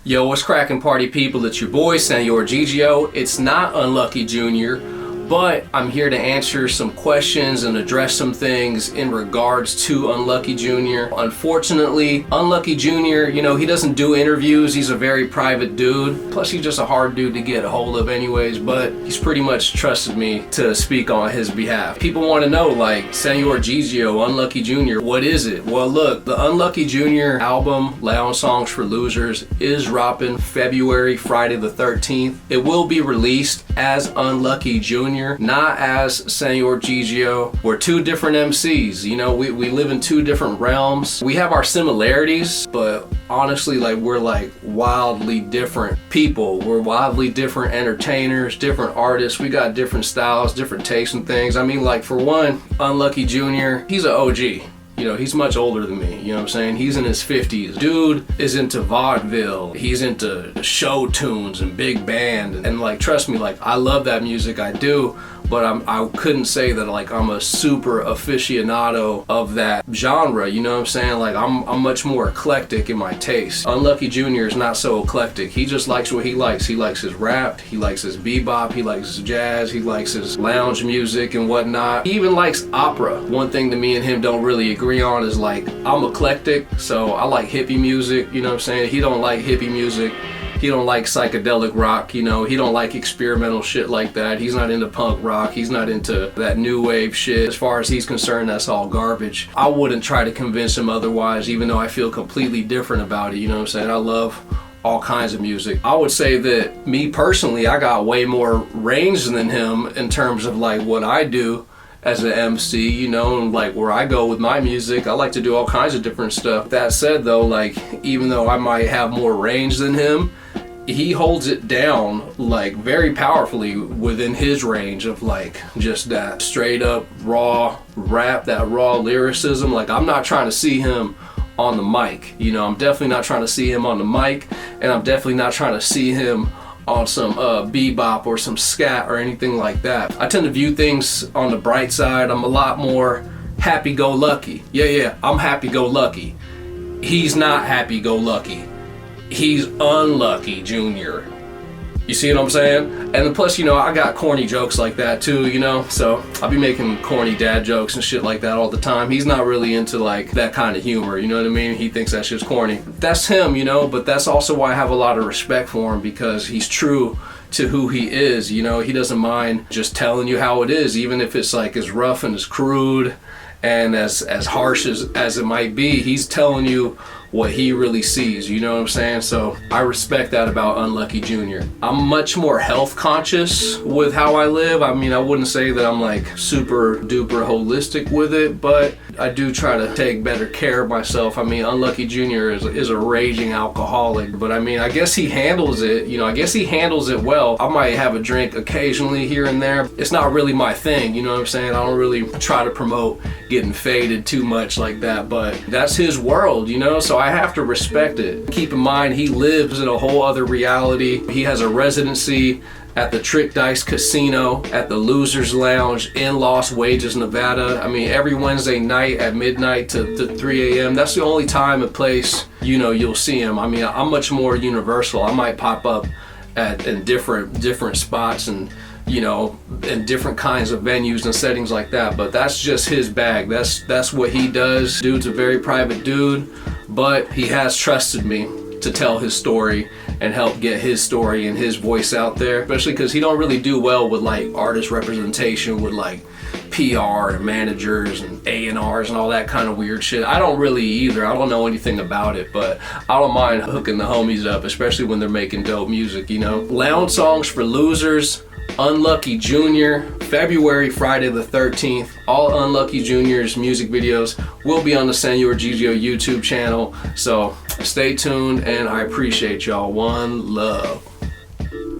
Yo, what's cracking, party people? It's your boy, Señor Gigio. It's not Unlucky Jr., but I'm here to answer some questions and address some things in regards to Unlucky Jr. Unfortunately, Unlucky Jr., he doesn't do interviews. He's a very private dude. Plus, he's just a hard dude to get a hold of anyways, but he's pretty much trusted me to speak on his behalf. People want to know, like, Señor Gigio, Unlucky Jr., what is it? Well, look, the Unlucky Jr. album, Lounge Songs for Losers, is dropping Friday the 13th. It will be released as Unlucky Jr., not as Señor Gigio. We're two different MCs, we live in two different realms. We have our similarities, but honestly, we're wildly different people. We're wildly different entertainers, different artists. We got different styles, different tastes and things. For one, Unlucky Jr., he's an OG. He's much older than me, you know what I'm saying? He's in his 50s. Dude is into vaudeville. He's into show tunes and big band. And trust me, I love that music, I do. But I couldn't say that I'm a super aficionado of that genre, you know what I'm saying? I'm much more eclectic in my taste. Unlucky Jr. is not so eclectic. He just likes what he likes. He likes his rap, he likes his bebop, he likes his jazz, he likes his lounge music and whatnot. He even likes opera. One thing that me and him don't really agree on is I'm eclectic, so I like hippie music, you know what I'm saying? He don't like hippie music. He don't like psychedelic rock, he don't like experimental shit like that. He's not into punk rock. He's not into that new wave shit. As far as he's concerned, that's all garbage. I wouldn't try to convince him otherwise, even though I feel completely different about it, you know what I'm saying? I love all kinds of music. I would say that me personally, I got way more range than him in terms of what I do as an MC, and where I go with my music. I like to do all kinds of different stuff. That said though, even though I might have more range than him, he holds it down very powerfully within his range of just that straight up raw rap, that raw lyricism. I'm not trying to see him on the mic, I'm definitely not trying to see him on the mic, and I'm definitely not trying to see him on some bebop or some scat or anything like that. I tend to view things on the bright side. I'm a lot more happy-go-lucky. Yeah, I'm happy-go-lucky. He's not happy-go-lucky. He's Unlucky Jr. You see what I'm saying? And then plus, I got corny jokes like that too, so I'll be making corny dad jokes and shit like that all the time. He's not really into that kind of humor, you know what I mean? He thinks that shit's corny. That's him, but that's also why I have a lot of respect for him, because he's true to who he is, he doesn't mind just telling you how it is, even if it's as rough and as crude and as harsh as it might be. He's telling you what he really sees, you know what I'm saying? So I respect that about Unlucky Jr. I'm much more health conscious with how I live. I wouldn't say that I'm super duper holistic with it, but I do try to take better care of myself. Unlucky Jr. is a raging alcoholic, but I guess he handles it, I guess he handles it well. I might have a drink occasionally here and there. It's not really my thing, you know what I'm saying? I don't really try to promote getting faded too much like that, but that's his world, so I have to respect it. Keep in mind, he lives in a whole other reality. He has a residency at the Trick Dice Casino at the Losers Lounge in Las Vegas, Nevada. Every Wednesday night at midnight to 3 a.m. That's the only time and place, you'll see him. I'm much more universal. I might pop up in different spots and in different kinds of venues and settings like that, but that's just his bag. That's what he does. Dude's a very private dude, but he has trusted me to tell his story and help get his story and his voice out there, especially because he don't really do well with artist representation with PR and managers and A&Rs and all that kind of weird shit. I don't really either. I don't know anything about it, but I don't mind hooking the homies up, especially when they're making dope music, Lounge Songs for Losers, Unlucky Jr., Friday the 13th. All Unlucky Jr.'s music videos will be on the Señor Gigio YouTube channel, so stay tuned, and I appreciate y'all. One love.